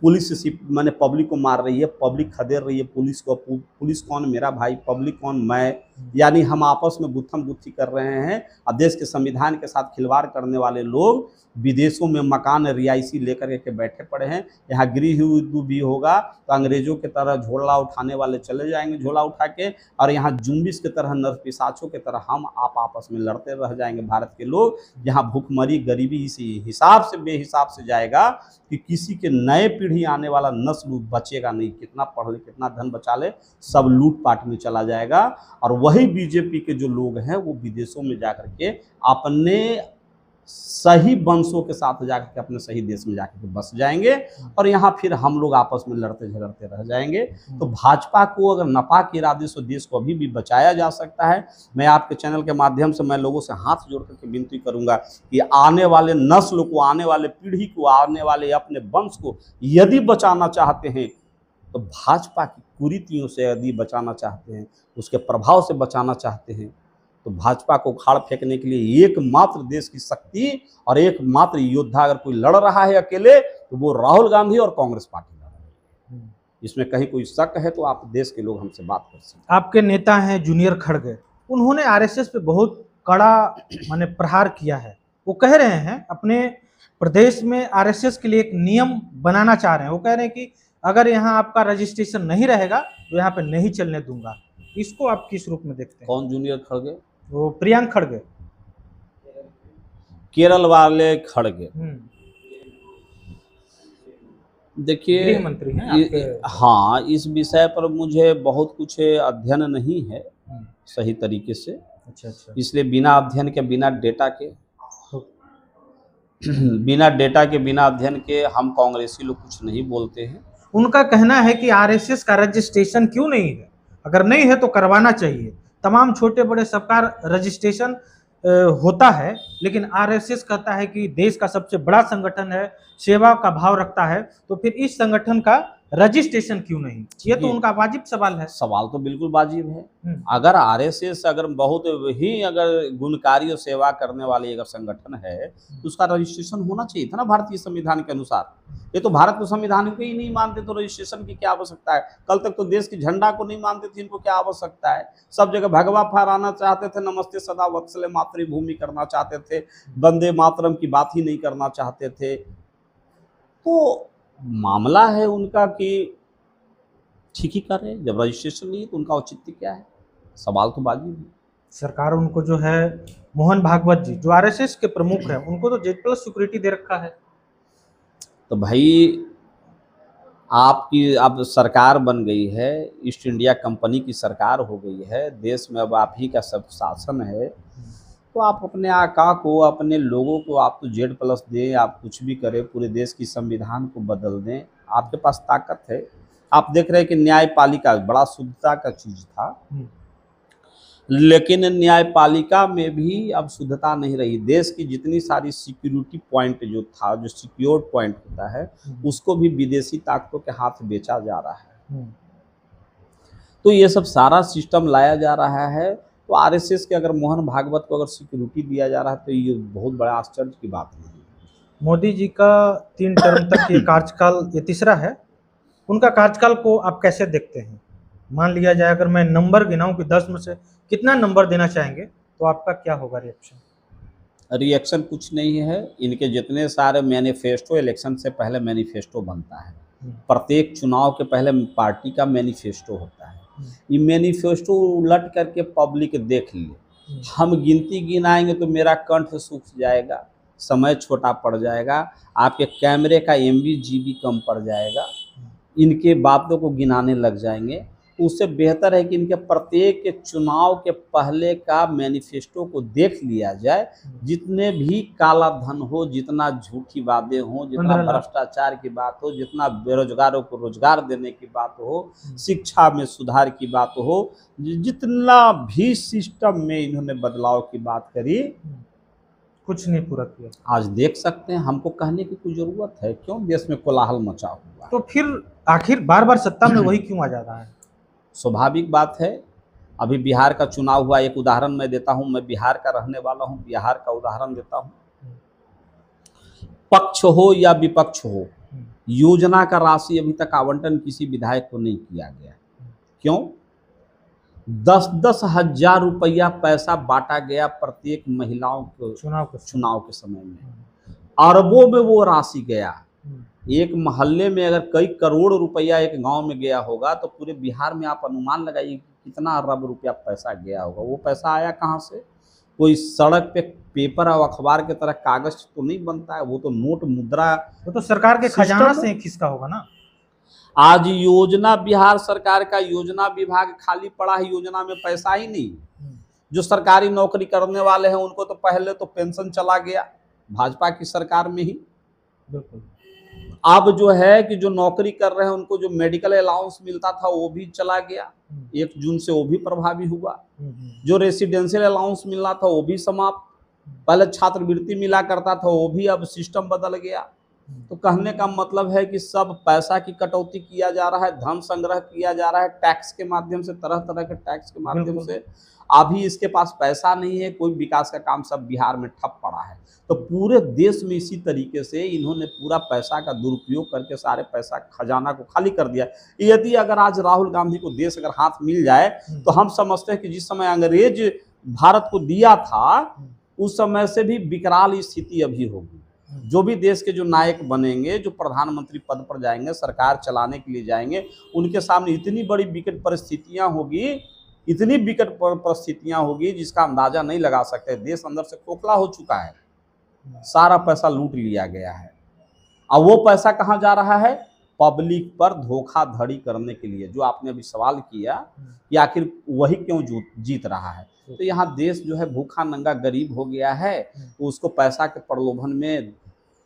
पुलिस माने पब्लिक को मार रही है, पब्लिक खदेड़ रही है पुलिस को, पुलिस कौन मेरा भाई, पब्लिक कौन मैं, यानी हम आपस में गुत्थम गुत्थी कर रहे हैं। और देश के संविधान के साथ खिलवाड़ करने वाले लोग विदेशों में मकान रिहायशी लेकर के बैठे पड़े हैं। यहाँ गृह युद्ध भी होगा तो अंग्रेजों की तरह झोला उठाने वाले चले जाएंगे झोला उठा के, और यहाँ जुम्बिश की तरह, नरपिशाचों की तरह हम आप आपस में लड़ते रह जाएंगे भारत के लोग। यहाँ भूखमरी, गरीबी इसी हिसाब से बेहिसाब से जाएगा कि किसी के नए पीढ़ी आने वाला नस्ल बचेगा नहीं, कितना पढ़ ले, कितना धन बचा ले, सब लूटपाट में चला जाएगा। और वही बीजेपी के जो लोग हैं वो विदेशों में जाकर के अपने सही वंशों के साथ जाकर के अपने सही देश में जाकर के बस जाएंगे, और यहाँ फिर हम लोग आपस में लड़ते झगड़ते रह जाएंगे। तो भाजपा को अगर नापाक इरादे से देश को अभी भी बचाया जा सकता है। मैं आपके चैनल के माध्यम से मैं लोगों से हाथ जोड़ करके विनती करूंगा कि आने वाले नस्ल को, आने वाले पीढ़ी को, आने वाले अपने वंश को यदि बचाना चाहते हैं, तो भाजपा की कुरीतियों से यदि बचाना चाहते हैं, उसके प्रभाव से बचाना चाहते हैं, तो भाजपा को उखाड़ फेंकने के लिए एकमात्र देश की शक्ति और एकमात्र योद्धा अगर कोई लड़ रहा है अकेले, तो वो राहुल गांधी और कांग्रेस पार्टी लड़ रही है। इसमें कहीं कोई शक है तो आप देश के लोग हमसे बात कर सकते हैं। आपके नेता हैं जूनियर खड़गे, उन्होंने आरएसएस पे बहुत कड़ा माने प्रहार किया है। वो कह रहे हैं अपने प्रदेश में आरएसएस के लिए एक नियम बनाना चाह रहे हैं। वो कह रहे हैं कि अगर यहाँ आपका रजिस्ट्रेशन नहीं रहेगा तो यहाँ पे नहीं चलने दूंगा। इसको आप किस रूप में देखते हैं? कौन जूनियर खड़गे? वो प्रियंक खड़गे, केरल वाले खड़गे। देखिए, गृह मंत्री हैं आपके। हाँ, इस विषय पर मुझे बहुत कुछ अध्ययन नहीं है सही तरीके से। अच्छा। इसलिए बिना अध्ययन के, बिना डेटा के, बिना अध्ययन के हम कांग्रेसी लोग कुछ नहीं बोलते हैं। उनका कहना है कि आरएसएस का रजिस्ट्रेशन क्यों नहीं है, अगर नहीं है तो करवाना चाहिए। तमाम छोटे बड़े सबका रजिस्ट्रेशन होता है, लेकिन आरएसएस कहता है कि देश का सबसे बड़ा संगठन है, सेवा का भाव रखता है, तो फिर इस संगठन का रजिस्ट्रेशन क्यों नहीं? ये तो उनका वाजिब सवाल है। सवाल तो बिल्कुल वाजिब है। अगर आरएसएस अगर बहुत ही अगर गुणकारी और सेवा करने वाली अगर संगठन है तो उसका रजिस्ट्रेशन होना चाहिए था ना भारतीय संविधान के अनुसार। ये तो भारत के संविधान को ही नहीं मानते तो रजिस्ट्रेशन की क्या आवश्यकता है? कल तक तो देश की झंडा को नहीं मानते थे, इनको क्या आवश्यकता है? सब जगह भगवा फहराना चाहते थे, नमस्ते सदा वत्सले मातृभूमि करना चाहते थे, वंदे मातरम की बात ही नहीं करना चाहते थे। तो मामला है उनका कि ठीक ही कर रहे हैं, जब रजिस्ट्रेशन नहीं है तो उनका औचित्य क्या है? सवाल तो वाजिब है। सरकार उनको जो है मोहन भागवत जी जो आरएसएस के प्रमुख हैं, उनको तो Z+ सिक्योरिटी दे रखा है। तो भाई आपकी अब सरकार बन गई है, ईस्ट इंडिया कंपनी की सरकार हो गई है, देश में अब आप ही का सब शासन है, तो आप अपने आका को, अपने लोगों को आप तो Z+ दें, आप कुछ भी करें, पूरे देश की संविधान को बदल दें, आपके पास ताकत है। आप देख रहे हैं कि न्यायपालिका बड़ा शुद्धता का चीज़ था, लेकिन न्यायपालिका में भी अब शुद्धता नहीं रही। देश की जितनी सारी सिक्योरिटी पॉइंट जो था, जो सिक्योर्ड पॉइंट होता है, उसको भी विदेशी ताकतों के हाथ बेचा जा रहा है। तो ये सब सारा सिस्टम लाया जा रहा है। तो आरएसएस के अगर मोहन भागवत को अगर सिक्योरिटी दिया जा रहा है तो ये बहुत बड़ा आश्चर्य की बात नहीं है। मोदी जी का 3 टर्म तक ये कार्यकाल, ये तीसरा है, उनका कार्यकाल को आप कैसे देखते हैं? मान लिया जाए अगर मैं नंबर गिनाऊं कि 10 में से कितना नंबर देना चाहेंगे, तो आपका क्या होगा रिएक्शन? रिएक्शन कुछ नहीं है। इनके जितने सारे मैनिफेस्टो, इलेक्शन से पहले मैनिफेस्टो बनता है, प्रत्येक चुनाव के पहले पार्टी का मैनिफेस्टो होता है। ये मैनिफेस्टो उलट करके पब्लिक देख ले, हम गिनती गिनाएंगे तो मेरा कंठ सूख जाएगा, समय छोटा पड़ जाएगा, आपके कैमरे का MB GB कम पड़ जाएगा, इनके बातों को गिनाने लग जाएंगे। उससे बेहतर है कि इनके प्रत्येक चुनाव के पहले का मैनिफेस्टो को देख लिया जाए। जितने भी काला धन हो, जितना झूठी वादे हो, जितना भ्रष्टाचार की बात हो, जितना बेरोजगारों को रोजगार देने की बात हो, शिक्षा में सुधार की बात हो, जितना भी सिस्टम में इन्होंने बदलाव की बात करी, कुछ नहीं पूरा किया। आज देख सकते हैं। हमको कहने की कोई जरूरत है? क्यों देश में कोलाहल मचा हुआ? तो फिर आखिर बार बार सत्ता में वही क्यों आ जा रहा है? स्वाभाविक बात है। अभी बिहार का चुनाव हुआ, एक उदाहरण मैं देता हूं। मैं बिहार का रहने वाला हूं, बिहार का उदाहरण देता हूं। पक्ष हो या विपक्ष हो, योजना का राशि अभी तक आवंटन किसी विधायक को नहीं किया गया। क्यों? 10-10 हजार रुपया पैसा बांटा गया प्रत्येक महिलाओं को चुनाव के समय में। अरबों में वो राशि गया। एक मोहल्ले में अगर कई करोड़ रुपया एक गांव में गया होगा तो पूरे बिहार में आप अनुमान लगाइए कितना अरब रुपया पैसा गया होगा। वो पैसा आया कहाँ से? कोई सड़क पे पेपर और अखबार के तरह कागज तो नहीं बनता है, वो तो नोट मुद्रा, वो तो सरकार के खजाना से खिसका होगा ना। आज योजना, बिहार सरकार का योजना विभाग खाली पड़ा है, योजना में पैसा ही नहीं। जो सरकारी नौकरी करने वाले हैं उनको तो पहले तो पेंशन चला गया भाजपा की सरकार में ही। बिल्कुल। अब जो है कि जो नौकरी कर रहे हैं उनको जो मेडिकल अलाउंस मिलता था वो भी चला गया, 1 जून से वो भी प्रभावी हुआ। जो रेसिडेंशियल अलाउंस मिलना था वो भी समाप्त। पहले छात्रवृत्ति मिला करता था वो भी अब सिस्टम बदल गया। तो कहने का मतलब है कि सब पैसा की कटौती किया जा रहा है, धन संग्रह किया जा रहा है टैक्स के माध्यम से, तरह तरह के टैक्स के माध्यम से। अभी इसके पास पैसा नहीं है, कोई विकास का काम सब बिहार में ठप पड़ा है। तो पूरे देश में इसी तरीके से इन्होंने पूरा पैसा का दुरुपयोग करके सारे पैसा खजाना को खाली कर दिया। यदि अगर आज राहुल गांधी को देश अगर हाथ मिल जाए तो हम समझते हैं कि जिस समय अंग्रेज भारत को दिया था उस समय से भी विकराल स्थिति अभी होगी। जो भी देश के जो नायक बनेंगे, जो प्रधानमंत्री पद पर जाएंगे, सरकार चलाने के लिए जाएंगे, उनके सामने इतनी बड़ी विकट परिस्थितियां होगी, इतनी विकट परिस्थितियां होगी जिसका अंदाजा नहीं लगा सकते। देश अंदर से खोखला हो चुका है, सारा पैसा लूट लिया गया है। अब वो पैसा कहाँ जा रहा है? पब्लिक पर धोखाधड़ी करने के लिए। जो आपने अभी सवाल किया कि आखिर वही क्यों जीत रहा है, तो यहाँ देश जो है भूखा नंगा गरीब हो गया है। तो उसको पैसा के प्रलोभन में,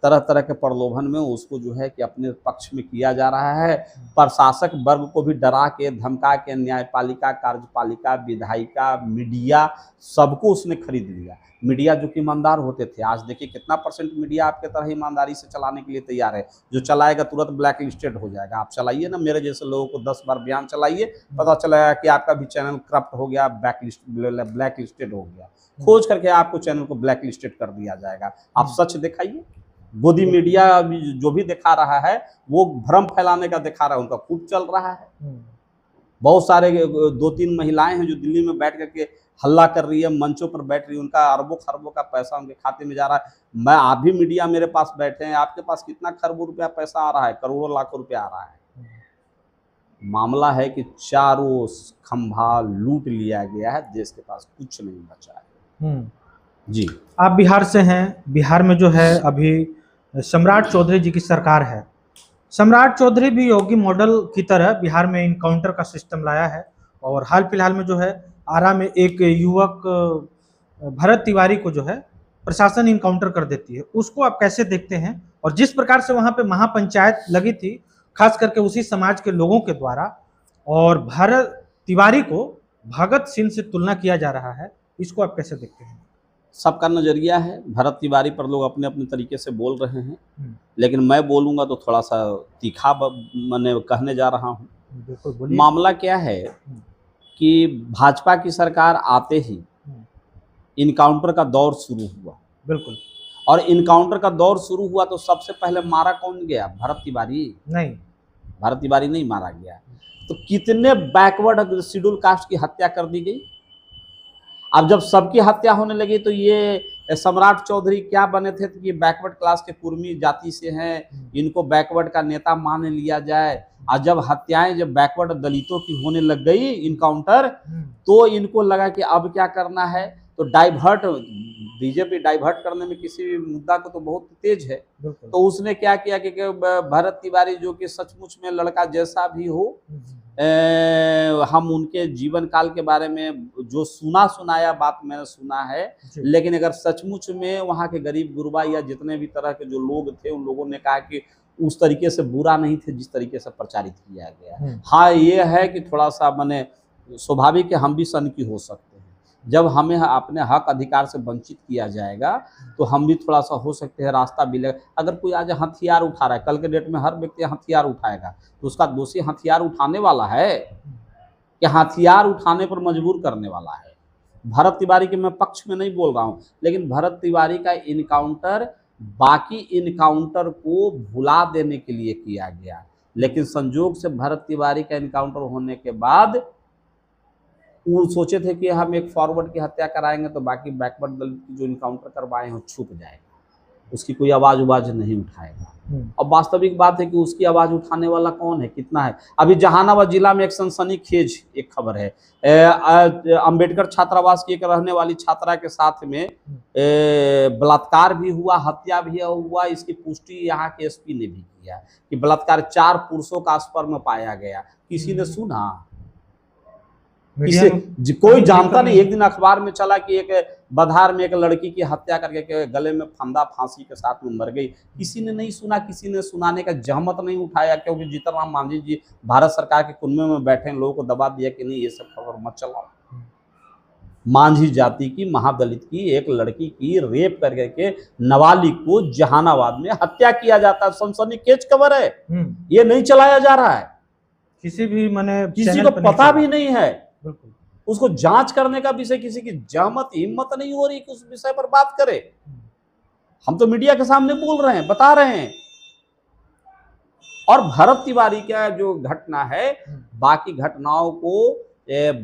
तरह तरह के प्रलोभन में उसको जो है कि अपने पक्ष में किया जा रहा है। प्रशासक वर्ग को भी डरा के, धमका के, न्यायपालिका, कार्यपालिका, विधायिका, मीडिया, सबको उसने खरीद लिया। मीडिया जो कि ईमानदार होते थे, आज देखिए कितना % मीडिया आपके तरह ईमानदारी से चलाने के लिए तैयार है। जो चलाएगा तुरंत ब्लैक लिस्टेड हो जाएगा। आप चलाइए ना, मेरे जैसे लोगों को 10 बार बयान चलाइए, पता चलेगा कि आपका भी चैनल करप्ट हो गया, ब्लैक लिस्टेड हो गया। खोज करके आपको चैनल को ब्लैक लिस्टेड कर दिया जाएगा। आप सच दिखाइए। गोदी मीडिया जो भी दिखा रहा है वो भ्रम फैलाने का दिखा रहा है, उनका खूब चल रहा है। बहुत सारे 2-3 महिलाएं हैं जो दिल्ली में बैठ करके हल्ला कर रही है, मंचों पर बैठ रही है, उनका अरबों खरबों का पैसा उनके खाते में जा रहा है। मैं, आप भी मीडिया मेरे पास बैठे हैं, आपके पास कितना खरबों रुपया पैसा आ रहा है? करोड़ों लाखों रुपया आ रहा है। मामला है कि चारों खंभा लूट लिया गया है, देश के पास कुछ नहीं बचा है। जी, आप बिहार से हैं। बिहार में जो है अभी सम्राट चौधरी जी की सरकार है। सम्राट चौधरी भी योगी मॉडल की तरह बिहार में इनकाउंटर का सिस्टम लाया है। और हाल फिलहाल में जो है आरा में एक युवक भरत तिवारी को जो है प्रशासन इनकाउंटर कर देती है। उसको आप कैसे देखते हैं? और जिस प्रकार से वहाँ पे महापंचायत लगी थी, खास करके उसी समाज के लोगों के द्वारा, और भरत तिवारी को भगत सिंह से तुलना किया जा रहा है, इसको आप कैसे देखते हैं? सबका नज़रिया है, भरत तिवारी पर लोग अपने अपने तरीके से बोल रहे हैं, लेकिन मैं बोलूँगा तो थोड़ा सा तीखा मैंने कहने जा रहा हूँ। बिल्कुल बोलिए। मामला क्या है कि भाजपा की सरकार आते ही इनकाउंटर का दौर शुरू हुआ, बिल्कुल। और इनकाउंटर का दौर शुरू हुआ तो सबसे पहले मारा कौन गया? भरत तिवारी। नहीं, भरत तिवारी नहीं मारा गया। तो कितने बैकवर्ड शेड्यूल कास्ट की हत्या कर दी गई। अब जब सबकी हत्या होने लगी तो ये सम्राट चौधरी क्या बने थे कि बैकवर्ड क्लास के कुर्मी जाति से हैं, इनको बैकवर्ड का नेता मान लिया जाए। और जब हत्याएं जब बैकवर्ड दलितों की होने लग गई इनकाउंटर, तो इनको लगा कि अब क्या करना है, तो डाइवर्ट, बीजेपी डाइवर्ट करने में किसी भी मुद्दा को तो बहुत तेज है। तो उसने क्या किया कि भरत तिवारी जो कि सचमुच में लड़का जैसा भी हो, हम उनके जीवन काल के बारे में जो सुनाया बात मैंने सुना है, लेकिन अगर सचमुच में वहाँ के गरीब गुरबा या जितने भी तरह के जो लोग थे, उन लोगों ने कहा कि उस तरीके से बुरा नहीं थे जिस तरीके से प्रचारित किया गया। हाँ, ये है कि थोड़ा सा मैंने स्वाभाविक है, हम भी सन की हो सकते हैं। जब हमें अपने हक अधिकार से वंचित किया जाएगा तो हम भी थोड़ा सा हो सकते हैं रास्ता मिलेगा। अगर कोई आज हथियार उठा रहा है, कल के डेट में हर व्यक्ति हथियार उठाएगा, तो उसका दोषी हथियार उठाने वाला है कि हथियार उठाने पर मजबूर करने वाला है। भरत तिवारी के मैं पक्ष में नहीं बोल रहा हूँ, लेकिन भरत तिवारी का इनकाउंटर बाकी इनकाउंटर को भुला देने के लिए किया गया, लेकिन संजोग से भरत तिवारी का इनकाउंटर होने के बाद वो सोचे थे कि हम एक फॉरवर्ड की हत्या कराएंगे तो बाकी बैकवर्ड दल की जो इनकाउंटर करवाए हैं छुप जाएगा, उसकी कोई आवाज़ नहीं उठाएगा। अब वास्तविक बात है कि उसकी आवाज़ उठाने वाला कौन है, कितना है। अभी जहानाबाद जिला में एक सनसनीखेज एक खबर है, अंबेडकर छात्रावास की एक रहने वाली छात्रा के साथ में बलात्कार भी हुआ, हत्या भी हुआ। इसकी पुष्टि यहाँ के एसपी ने भी किया कि बलात्कार 4 पुरुषों का स्पर्म पाया गया। किसी ने सुना? इसे कोई जानता नहीं। एक दिन अखबार में चला कि एक बधार में एक लड़की की हत्या करके गले में फंदा फांसी के साथ में मर गई। किसी ने नहीं सुना, किसी ने सुनाने का जहमत नहीं उठाया, क्योंकि जीतनराम मांझी जी भारत सरकार के कुनबे में बैठे लोगों को दबा दिया कि नहीं, ये सब खबर मत चलाओ। मांझी जाति की, महादलित की एक लड़की की रेप करके नाबालिग को जहानाबाद में हत्या किया जाता है। सनसनीखेज खबर है, ये नहीं चलाया जा रहा है, किसी भी किसी को पता भी नहीं है। उसको जांच करने का विषय किसी की जहमत हिम्मत नहीं हो रही कि उस विषय पर बात करे। हम तो मीडिया के सामने बोल रहे हैं, बता रहे हैं। और भरत तिवारी का जो घटना है, बाकी घटनाओं को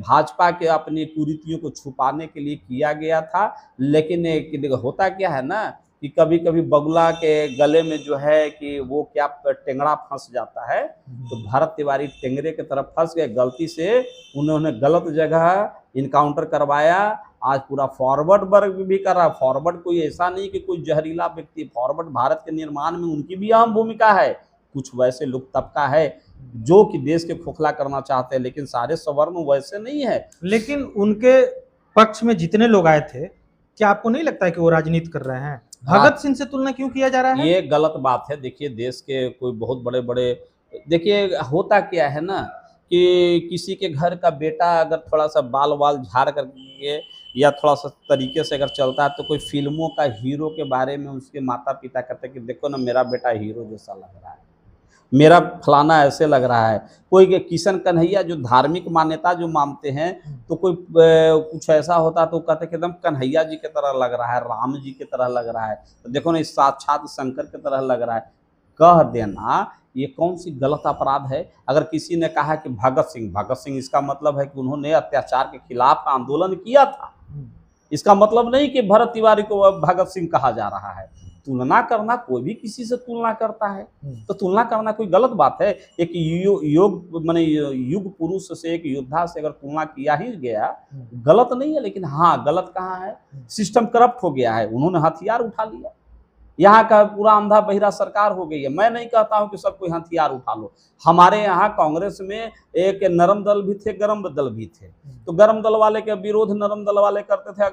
भाजपा के अपनी कुरीतियों को छुपाने के लिए किया गया था। लेकिन होता क्या है ना कि कभी कभी बगुला के गले में जो है कि वो क्या टेंगड़ा फंस जाता है, तो भरत तिवारी टेंगरे की तरफ फंस गए। गलती से उन्होंने गलत जगह इनकाउंटर करवाया। आज पूरा फॉरवर्ड वर्ग भी कर रहा है। फॉरवर्ड कोई ऐसा नहीं कि कोई जहरीला व्यक्ति, फॉरवर्ड भारत के निर्माण में उनकी भी अहम भूमिका है। कुछ वैसे लोग तबका है जो कि देश के खोखला करना चाहते हैं, लेकिन सारे सवर्ण वैसे नहीं है। लेकिन उनके पक्ष में जितने लोग आए थे, क्या आपको नहीं लगता है कि वो राजनीति कर रहे हैं? भगत सिंह से तुलना क्यों किया जा रहा है? ये गलत बात है। देखिए, देश के कोई बहुत बड़े बड़े, देखिए होता क्या है ना कि किसी के घर का बेटा अगर थोड़ा सा बाल झाड़ करके या थोड़ा सा तरीके से अगर चलता है, तो कोई फिल्मों का हीरो के बारे में उसके माता पिता कहते हैं कि देखो ना, मेरा बेटा हीरो जैसा लग रहा है, मेरा फलाना ऐसे लग रहा है। कोई किशन कन्हैया जो धार्मिक मान्यता जो मानते हैं, तो कोई कुछ ऐसा होता तो कहते कि एकदम कन्हैया जी की तरह लग रहा है, राम जी की तरह लग रहा है, तो देखो ना साक्षात शंकर की तरह लग रहा है। कह देना ये कौन सी गलत अपराध है? अगर किसी ने कहा कि भगत सिंह, इसका मतलब है कि उन्होंने अत्याचार के खिलाफ आंदोलन किया था। इसका मतलब नहीं कि भरत तिवारी को भगत सिंह कहा जा रहा है। तुलना करना, कोई भी किसी से तुलना करता है तो तुलना करना कोई गलत बात है? एक युग पुरुष से, एक योद्धा से अगर तुलना किया ही गया, गलत नहीं है। लेकिन हाँ, गलत कहाँ है? सिस्टम करप्ट हो गया है, उन्होंने हथियार उठा लिया। यहाँ का पूरा अंधा बहिरा सरकार हो गई है। मैं नहीं कहता हूँ कि सब कोई हथियार उठा लो। हमारे यहाँ कांग्रेस में एक नरम दल भी थे, गरम दल भी थे। तो गरम दल वाले का विरोध नरम दल वाले करते थे,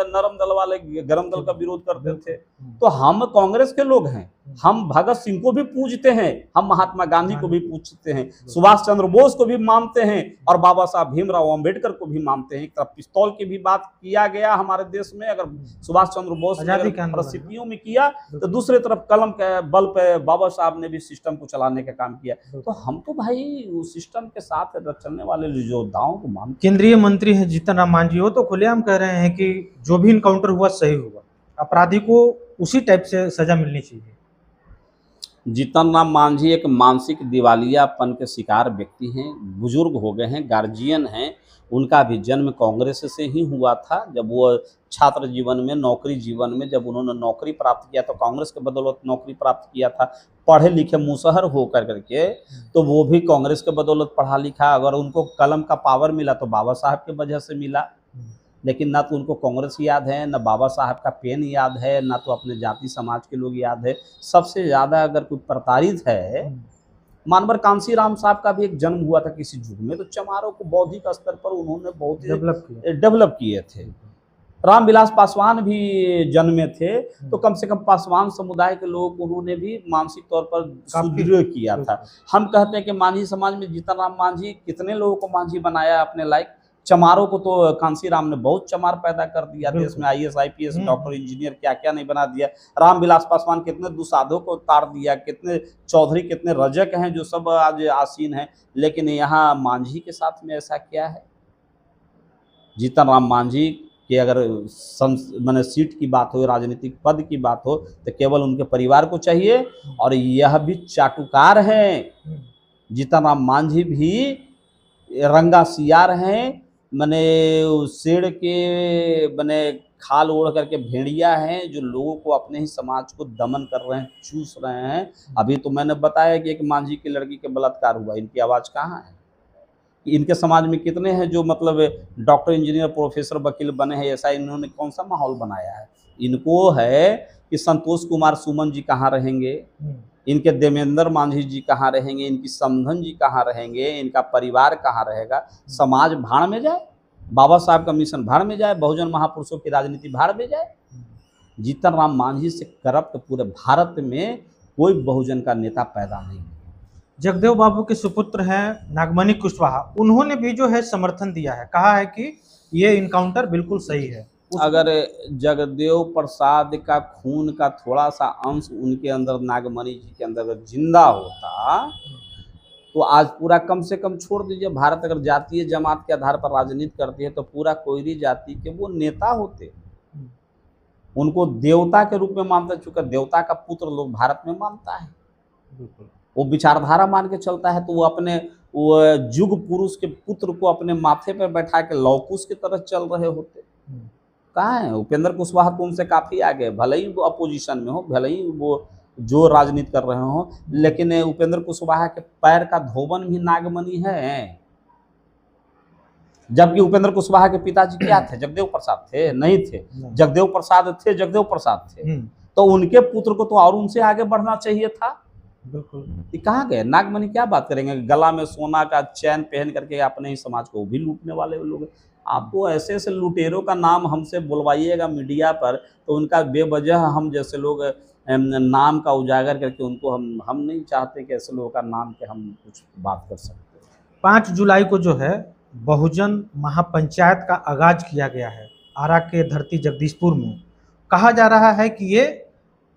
नरम दल वाले गरम दल का विरोध करते थे। तो हम कांग्रेस के लोग हैं, हम भगत सिंह को भी पूजते हैं, हम महात्मा गांधी को भी पूजते हैं, सुभाष चंद्र बोस को भी मानते हैं और बाबा साहब भीमराव अंबेडकर को भी मानते हैं। एक तरफ पिस्तौल की भी बात किया गया हमारे देश में, अगर सुभाष चंद्र बोस ने परिस्थितियों में किया, तो दूसरी तरफ कलम के बल पे बाबा साहब ने भी सिस्टम को चलाने का काम किया। तो हम तो भाई उस सिस्टम के साथ चलने वाले योद्धाओं को मानते। केंद्रीय मंत्री है जीतन राम मांझी, वो तो खुलेआम कह रहे हैं कि जो भी इनकाउंटर हुआ सही हुआ, अपराधी को उसी टाइप से सजा मिलनी चाहिए। जीतन राम मांझी एक मानसिक दिवालियापन के शिकार व्यक्ति हैं, बुजुर्ग हो गए हैं, गार्जियन हैं। उनका भी जन्म कांग्रेस से ही हुआ था। जब वो छात्र जीवन में, नौकरी जीवन में जब उन्होंने नौकरी प्राप्त किया तो कांग्रेस के बदौलत नौकरी प्राप्त किया था। पढ़े लिखे मुसहर होकर करके तो वो भी कांग्रेस के बदौलत पढ़ा लिखा। अगर उनको कलम का पावर मिला तो बाबा साहब की वजह से मिला, लेकिन ना तो उनको कांग्रेस याद है, ना बाबा साहब का पेन याद है, ना तो अपने जाति समाज के लोग याद है। सबसे ज़्यादा अगर कोई प्रताड़ित है, मानवर कांसीराम साहब का भी एक जन्म हुआ था किसी युग में, तो चमारों को बौद्धिक स्तर पर उन्होंने बहुत ही डेवलप किए थे। रामविलास पासवान भी जन्मे थे, तो कम से कम पासवान समुदाय के लोग उन्होंने भी मानसिक तौर पर सुदृढ़ किया था। हम कहते हैं कि मांझी समाज में जीतन राम मांझी कितने लोगों को मांझी बनाया अपने लायक। चमारों को तो कांसीराम ने बहुत चमार पैदा कर दिया, देश में IAS IPS डॉक्टर इंजीनियर क्या क्या नहीं बना दिया। रामविलास पासवान कितने दुसाधों को तार दिया, कितने चौधरी, कितने रजक हैं जो सब आज आसीन हैं। लेकिन यहाँ मांझी के साथ में ऐसा क्या है? जीतन राम मांझी कि अगर मैंने सीट की बात हो, राजनीतिक पद की बात हो, तो केवल उनके परिवार को चाहिए। और यह भी चाटुकार हैं, जीतन राम मांझी भी रंगा सियार हैं, मैंने शेर के मैंने खाल ओढ़ करके भेड़िया हैं जो लोगों को, अपने ही समाज को दमन कर रहे हैं, चूस रहे हैं। अभी तो मैंने बताया कि एक मांझी की लड़की के बलात्कार हुआ, इनकी आवाज़ कहाँ है? इनके समाज में कितने हैं जो मतलब डॉक्टर इंजीनियर प्रोफेसर वकील बने हैं? ऐसा इन्होंने कौन सा माहौल बनाया है? इनको है कि संतोष कुमार सुमन जी कहाँ रहेंगे, इनके देवेंद्र मांझी जी कहाँ रहेंगे, इनकी समधन जी कहाँ रहेंगे, इनका परिवार कहाँ रहेगा? समाज भाड़ में जाए, बाबा साहब का मिशन भाड़ में जाए, बहुजन महापुरुषों की राजनीति भाड़ में जाए। जीतन राम मांझी से करप्ट पूरे भारत में कोई बहुजन का नेता पैदा नहीं। जगदेव बाबू के सुपुत्र हैं नागमणि कुशवाहा, उन्होंने भी जो है समर्थन दिया है, कहा है कि ये इनकाउंटर बिल्कुल सही है। अगर जगदेव प्रसाद का खून का थोड़ा सा अंश उनके अंदर, नागमणि जी के अंदर अगर जिंदा होता, तो आज पूरा, कम से कम छोड़ दीजिए, भारत अगर जातीय जमात के आधार पर राजनीति करती है तो पूरा कोयरी जाति के वो नेता होते। उनको देवता के रूप में मानता, चूंकि देवता का पुत्र लोग भारत में मानता है, वो विचारधारा मान के चलता है, तो वो अपने वो युग पुरुष के पुत्र को अपने माथे पर बैठा के लौकुश की तरह चल रहे होते। कहाँ है उपेंद्र कुशवाहा? तो उनसे काफ़ी आगे, भले ही वो अपोजिशन में हो, भले ही वो जो राजनीति कर रहे हो, लेकिन उपेंद्र कुशवाहा के पैर का धोबन भी नागमणि है। जबकि उपेंद्र कुशवाहा के पिताजी क्या थे? जगदेव प्रसाद थे? नहीं थे। जगदेव प्रसाद थे, जगदेव प्रसाद थे, तो उनके पुत्र को तो और उनसे आगे बढ़ना चाहिए था। बिल्कुल। कहाँ गए नागमणि? क्या बात करेंगे? गला में सोना का चैन पहन करके अपने ही समाज को भी लूटने वाले लोग। आपको ऐसे ऐसे लुटेरों का नाम हमसे बुलवाइएगा मीडिया पर, तो उनका बेवजह हम जैसे लोग नाम का उजागर करके उनको हम नहीं चाहते कि ऐसे लोगों का नाम के हम कुछ बात कर सकते। 5 जुलाई को जो है बहुजन महापंचायत का आगाज किया गया है आरा के धरती जगदीशपुर में। कहा जा रहा है कि ये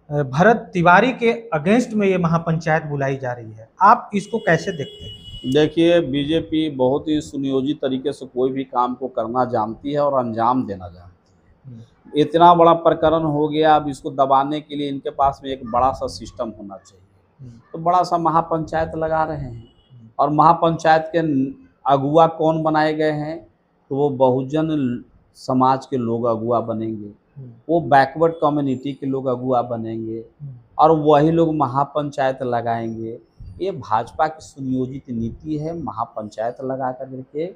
भरत तिवारी के अगेंस्ट में ये महापंचायत बुलाई जा रही है, आप इसको कैसे देखते हैं? देखिए, बीजेपी बहुत ही सुनियोजित तरीके से कोई भी काम को करना जानती है और अंजाम देना जानती है। इतना बड़ा प्रकरण हो गया, अब इसको दबाने के लिए इनके पास में एक बड़ा सा सिस्टम होना चाहिए। तो बड़ा सा महापंचायत लगा रहे हैं, और महापंचायत के अगुआ कौन बनाए गए हैं? तो वो बहुजन समाज के लोग अगुआ बनेंगे, वो बैकवर्ड कम्युनिटी के लोग अगुआ बनेंगे, और वही लोग महापंचायत लगाएंगे। ये भाजपा की सुनियोजित नीति है, महापंचायत लगा करके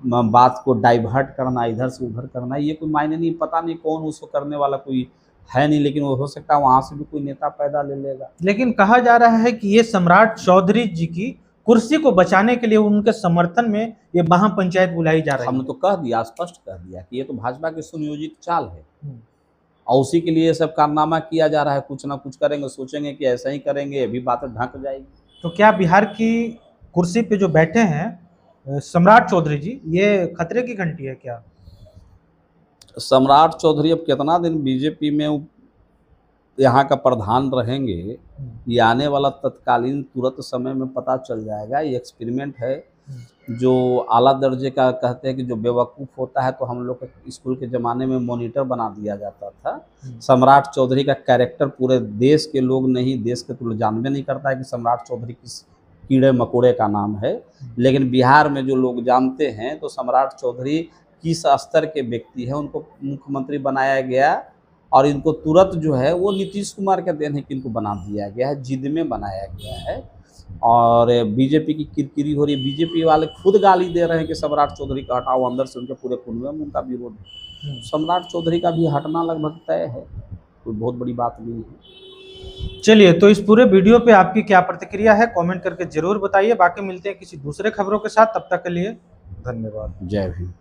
बात को डाइवर्ट करना, इधर से उधर करना। ये कोई मायने नहीं, पता नहीं कौन उसको करने वाला कोई है नहीं, लेकिन वो हो सकता है वहाँ से भी कोई नेता पैदा ले लेगा। लेकिन कहा जा रहा है कि ये सम्राट चौधरी जी की कुर्सी को बचाने के लिए उनके समर्थन में ये महापंचायत बुलाई जा रही है। हमने तो कह दिया, स्पष्ट कह दिया कि ये तो भाजपा की सुनियोजित चाल है, और उसी के लिए ये सब कारनामा किया जा रहा है। कुछ ना कुछ करेंगे, सोचेंगे कि ऐसा ही करेंगे, अभी बातें ढक जाएगी। तो क्या बिहार की कुर्सी पे जो बैठे हैं सम्राट चौधरी जी, ये खतरे की घंटी है क्या? सम्राट चौधरी अब कितना दिन बीजेपी में यहाँ का प्रधान रहेंगे, ये आने वाला तत्कालीन तुरंत समय में पता चल जाएगा। ये एक्सपेरिमेंट है जो आला दर्जे का कहते हैं कि जो बेवकूफ़ होता है तो हम लोग के स्कूल के ज़माने में मॉनिटर बना दिया जाता था। सम्राट चौधरी का कैरेक्टर पूरे देश के लोग नहीं, देश के तो लोग जानबे नहीं करता है कि सम्राट चौधरी किस कीड़े मकोड़े का नाम है। लेकिन बिहार में जो लोग जानते हैं तो सम्राट चौधरी किस स्तर के व्यक्ति हैं, उनको मुख्यमंत्री बनाया गया और इनको तुरंत जो है वो नीतीश कुमार के देन है कि इनको बना दिया गया है, जिद में बनाया गया है। और बीजेपी की किरकिरी हो रही है, बीजेपी वाले खुद गाली दे रहे हैं कि सम्राट चौधरी का हटाओ, अंदर से उनके पूरे कुनबे में उनका विरोध है। सम्राट चौधरी का भी हटना लगभग तय है, कोई बहुत बड़ी बात नहीं है। चलिए, तो इस पूरे वीडियो पे आपकी क्या प्रतिक्रिया है कमेंट करके जरूर बताइए। बाकी मिलते हैं किसी दूसरे खबरों के साथ, तब तक के लिए धन्यवाद। जय भीम।